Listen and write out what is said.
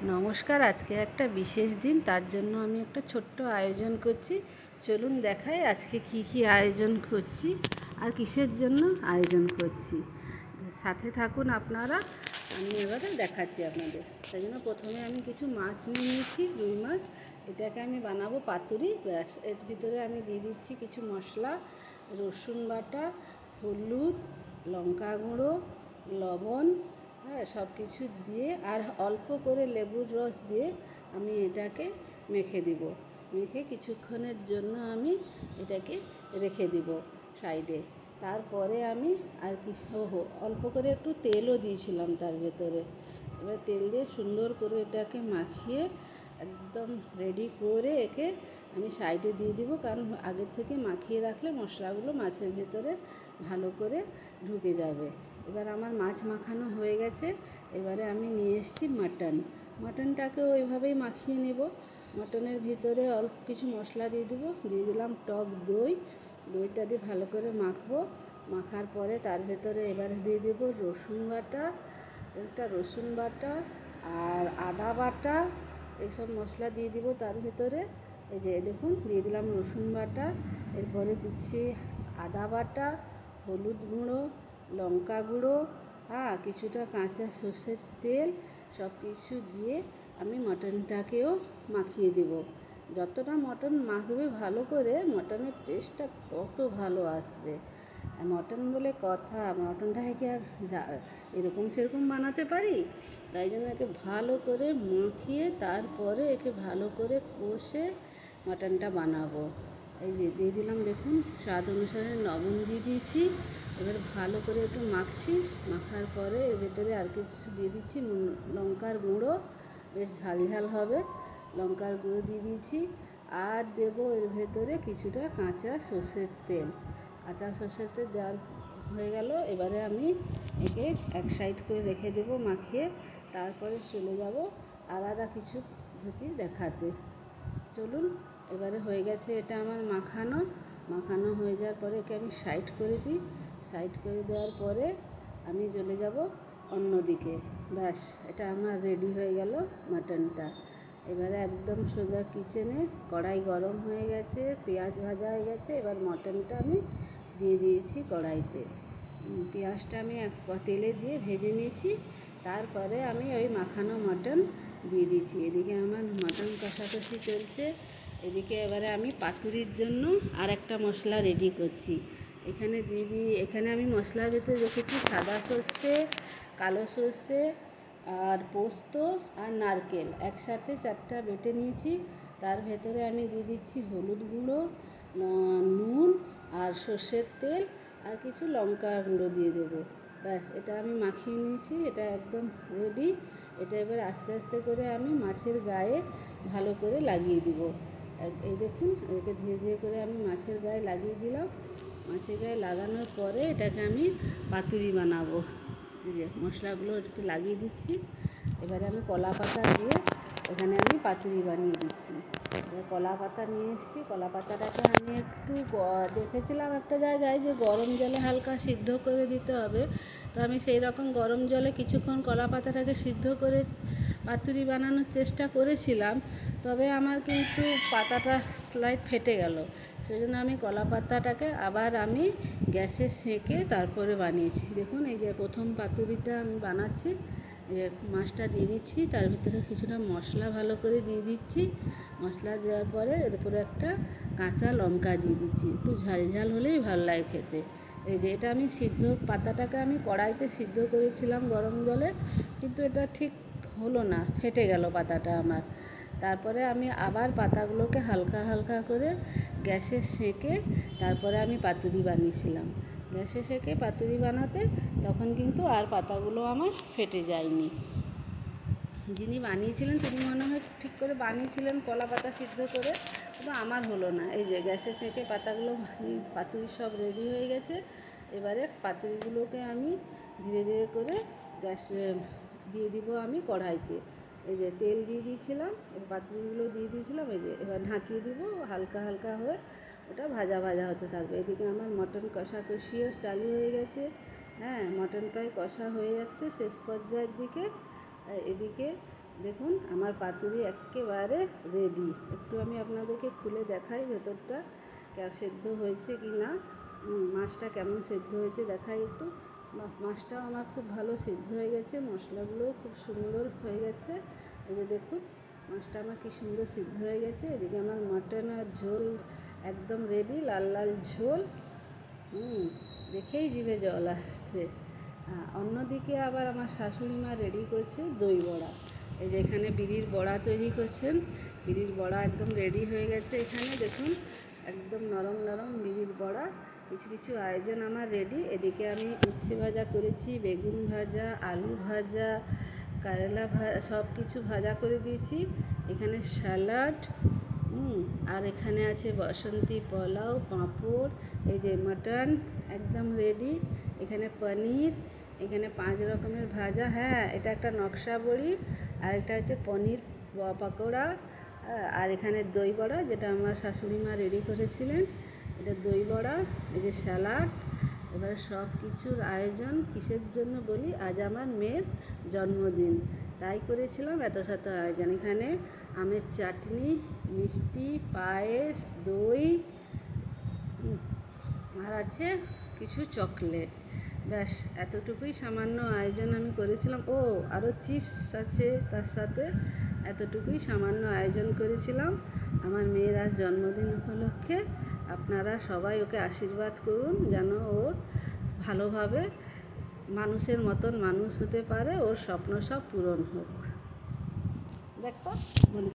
নমস্কার। আজকে একটা বিশেষ দিন, তার জন্য আমি একটা ছোট্ট আয়োজন করছি। চলুন দেখাই আজকে কি কি আয়োজন করছি আর কিসের জন্য আয়োজন করছি। সাথে থাকুন আপনারা, আমি এবারে দেখাচ্ছি আপনাদের। তাই জন্য প্রথমে আমি কিছু মাছ নিয়ে নিয়েছি, রুই মাছ। এটাকে আমি বানাবো পাতুরি। ব্যাস, এর ভিতরে আমি দিয়ে দিচ্ছি কিছু মশলা, রসুন বাটা, হলুদ, লঙ্কা গুঁড়ো, লবণ, হ্যাঁ, সব কিছু দিয়ে আর অল্প করে লেবুর রস দিয়ে আমি এটাকে মেখে দিব। মেখে কিছুক্ষণের জন্য আমি এটাকে রেখে দিব সাইডে। তারপরে আমি আর কি অল্প করে একটু তেলও দিয়েছিলাম তার ভেতরে। এবার তেল দিয়ে সুন্দর করে এটাকে মাখিয়ে একদম রেডি করে একে আমি সাইডে দিয়ে দিব, কারণ আগের থেকে মাখিয়ে রাখলে মশলাগুলো মাছের ভেতরে ভালো করে ঢুকে যাবে। এবার আমার মাছ মাখানো হয়ে গেছে। এবারে আমি নিয়ে এসেছি মাটনটাকেও ওইভাবেই মাখিয়ে নেব। মাটনের ভিতরে অল্প কিছু মশলা দিয়ে দেবো। দিয়ে দিলাম টক দই। দইটা দিয়ে ভালো করে মাখবো। মাখার পরে তার ভেতরে এবারে দিয়ে দেবো রসুন বাটা আর আদা বাটা, এইসব মশলা দিয়ে দিব তার ভেতরে। এই যে দেখুন, দিয়ে দিলাম রসুন বাটা, এরপরে দিচ্ছি আদা বাটা, হলুদ গুঁড়ো, লঙ্কা গুঁড়ো, কিছুটা কাঁচা সর্ষের তেল, সব কিছু দিয়ে আমি মটনটাকেও মাখিয়ে দেব। যতটা মটন মাখবে ভালো করে, মটনের টেস্টটা তত ভালো আসবে। মটন বলে কথা, মটনটাকে কি আর এরকম সেরকম বানাতে পারি? তাই জন্য একে ভালো করে মাখিয়ে তারপরে একে ভালো করে কষে মটনটা বানাবো। এই যে দিয়ে দিলাম, দেখুন স্বাদ অনুসারে লবণ দিয়ে দিয়েছি। এবার ভালো করে একটু মাখছি। মাখার পরে এর ভেতরে আর কিছু দিয়ে দিচ্ছি লঙ্কার গুঁড়ো, বেশ ঝাল ঝাল হবে। লঙ্কার গুঁড়ো দিয়ে দিয়েছি। আর দেবো এর ভেতরে কিছুটা কাঁচা সর্ষের তেল। কাঁচা সর্ষের তেল দেওয়ার হয়ে গেল। এবারে আমি একে এক সাইড করে রেখে দেবো মাখিয়ে। তারপরে চলে যাব আলাদা কিছু পদ্ধতি দেখাতে। চলুন, এবারে হয়ে গেছে এটা আমার মাখানো হয়ে যাওয়ার পরে একে আমি সাইড করে দিই। সাইড করে দেওয়ার পরে আমি চলে যাব অন্যদিকে। ব্যাস, এটা আমার রেডি হয়ে গেল মাটনটা। এবারে একদম সোজা কিচেনে, কড়াই গরম হয়ে গেছে, পেঁয়াজ ভাজা হয়ে গেছে। এবার মটনটা আমি দিয়ে দিয়েছি কড়াইতে। পেঁয়াজটা আমি তেলে দিয়ে ভেজে নিয়েছি। তারপরে আমি ওই মাখানো মটন দিয়ে দিয়েছি। এদিকে আমার মটন কষাকষি চলছে। এদিকে এবারে আমি পাতুরির জন্য আর একটা মশলা রেডি করছি। এখানে আমি মশলার ভিতরে রেখেছি সাদা সর্ষে, কালো সর্ষে আর পোস্ত আর নারকেল, একসাথে 4টা বেটে নিয়েছি। তার ভেতরে আমি দিয়ে দিচ্ছি হলুদ গুঁড়ো, নুন আর সর্ষের তেল আর কিছু লঙ্কা গুঁড়ো দিয়ে দেবো। ব্যাস, এটা আমি মাখিয়ে নিয়েছি। এটা একদম রেডি। এটা এবার আস্তে আস্তে করে আমি মাছের গায়ে ভালো করে লাগিয়ে দিব। এই দেখুন, এটাকে ধীরে ধীরে করে আমি মাছের গায়ে লাগিয়ে দিলাম। মাছের গায়ে লাগানোর পরে এটাকে আমি পাতুরি বানাবো। এই যে মশলাগুলো এটাতে লাগিয়ে দিচ্ছি। এবারে আমি কলা পাতা দিয়ে এখানে আমি পাতুরি বানিয়ে দিচ্ছি। এবার কলা পাতা নিয়ে এসেছি। কলা পাতাটাকে আমি একটু দেখেছিলাম একটা জায়গায় যে গরম জলে হালকা সিদ্ধ করে দিতে হবে। তো আমি সেই রকম গরম জলে কিছুক্ষণ কলা পাতাটাকে সিদ্ধ করে পাতুরি বানানোর চেষ্টা করেছিলাম। তবে আমার কিন্তু পাতাটা স্লাইড ফেটে গেল। সেই জন্য আমি কলা পাতাটাকে আবার আমি গ্যাসে সেঁকে তারপরে বানিয়েছি। দেখুন, এই যে প্রথম পাতুরিটা আমি বানাচ্ছি। মাছটা দিয়ে দিচ্ছি, তার ভিতরে কিছুটা মশলা ভালো করে দিয়ে দিচ্ছি। মশলা দেওয়ার পরে এর উপরে একটা কাঁচা লঙ্কা দিয়ে দিচ্ছি। একটু ঝাল ঝাল হলেই ভালো লাগে খেতে। এই যে এটা আমি পাতাটাকে আমি কড়াইতে সিদ্ধ করেছিলাম গরম জলে, কিন্তু এটা ঠিক হলো না, ফেটে গেল পাতাটা আমার। তারপরে আমি আবার পাতাগুলোকে হালকা হালকা করে গ্যাসে সেঁকে তারপরে আমি পাতুরি বানিয়েছিলাম। গ্যাসে সেঁকে পাতুরি বানাতে তখন কিন্তু আর পাতাগুলো আমার ফেটে যায়নি। যিনি বানিয়েছিলেন তিনি মনে হয় ঠিক করে বানিয়েছিলেন কলা পাতা সিদ্ধ করে, কিন্তু আমার হলো না। এই যে গ্যাসে সেঁকে পাতাগুলো পাতুরি সব রেডি হয়ে গেছে। এবারে পাতুরিগুলোকে আমি ধীরে ধীরে করে গ্যাসে দিয়ে দিব আমি কড়াইতে। এই যে তেল দিয়ে দিয়েছিলাম, পাতুরিগুলো দিয়ে দিয়েছিলাম। এই যে এবার ঢাকিয়ে দিব, হালকা হালকা হয়ে ওটা ভাজা ভাজা হতে থাকবে। এদিকে আমার মটন কষাকষিও চালু হয়ে গেছে। হ্যাঁ, মটন প্রায় কষা হয়ে যাচ্ছে শেষ পর্যায়ের দিকে। এদিকে দেখুন আমার পাতুরি একেবারে রেডি। একটু আমি আপনাদেরকে খুলে দেখাই ভেতরটা সেদ্ধ হয়েছে কি না, মাছটা কেমন সেদ্ধ হয়েছে দেখাই একটু। মাছটাও আমার খুব ভালো সেদ্ধ হয়ে গেছে, মশলাগুলোও খুব সুন্দর হয়ে গেছে। এই যে দেখুন মাছটা আমার কি সুন্দর সিদ্ধ হয়ে গেছে। এদিকে আমার মাটন আর ঝোল একদম রেডি, লাল লাল ঝোল, দেখেই জিভে জল আসছে। অন্যদিকে আবার আমার শাশুড়ি মা রেডি করছে দই বড়া। এই যে এখানে বিড়ির বড়া তৈরি করছেন, বিড়ির বড়া একদম রেডি হয়ে গেছে। এখানে দেখুন একদম নরম নরম বিড়ির বড়া, কিছু কিছু আয়োজন আমার রেডি। এদিকে আমি উচ্ছে ভাজা করেছি, বেগুন ভাজা, আলু ভাজা, করলা ভাজা, সব কিছু ভাজা করে দিয়েছি। এখানে স্যালাড, আর এখানে আছে বাসন্তী পোলাও, পাঁপড়, এই যে মাটন একদম রেডি, এখানে পনির, এখানে 5 রকমের ভাজা। হ্যাঁ, এটা একটা নকশা বড়ি, আর এটা হচ্ছে পনির পকোড়া, আর এখানে দই বড়া যেটা আমার শাশুড়ি মা রেডি করেছিলেন, এটা দই বড়া, এই যে স্যালাড। এবার সব কিছুর আয়োজন কিসের জন্য বলি, আজ আমার মেয়ের জন্মদিন, তাই করেছিলাম এত শত আয়োজন। এখানে আমের চাটনি, মিষ্টি, পায়েস, দই, আর আছে কিছু চকলেট। ব্যাস এতটুকুই সামান্য আয়োজন আমি করেছিলাম। ও আরও চিপস আছে তার সাথে, এতটুকুই সামান্য আয়োজন করেছিলাম আমার মেয়ের আজ জন্মদিন উপলক্ষে। আপনারা সবাই ওকে আশীর্বাদ করুন যেন ওর ভালোভাবে মানুষের মতন মানুষ হতে পারে, ওর স্বপ্ন সব পূরণ হোক। দেখো বলি।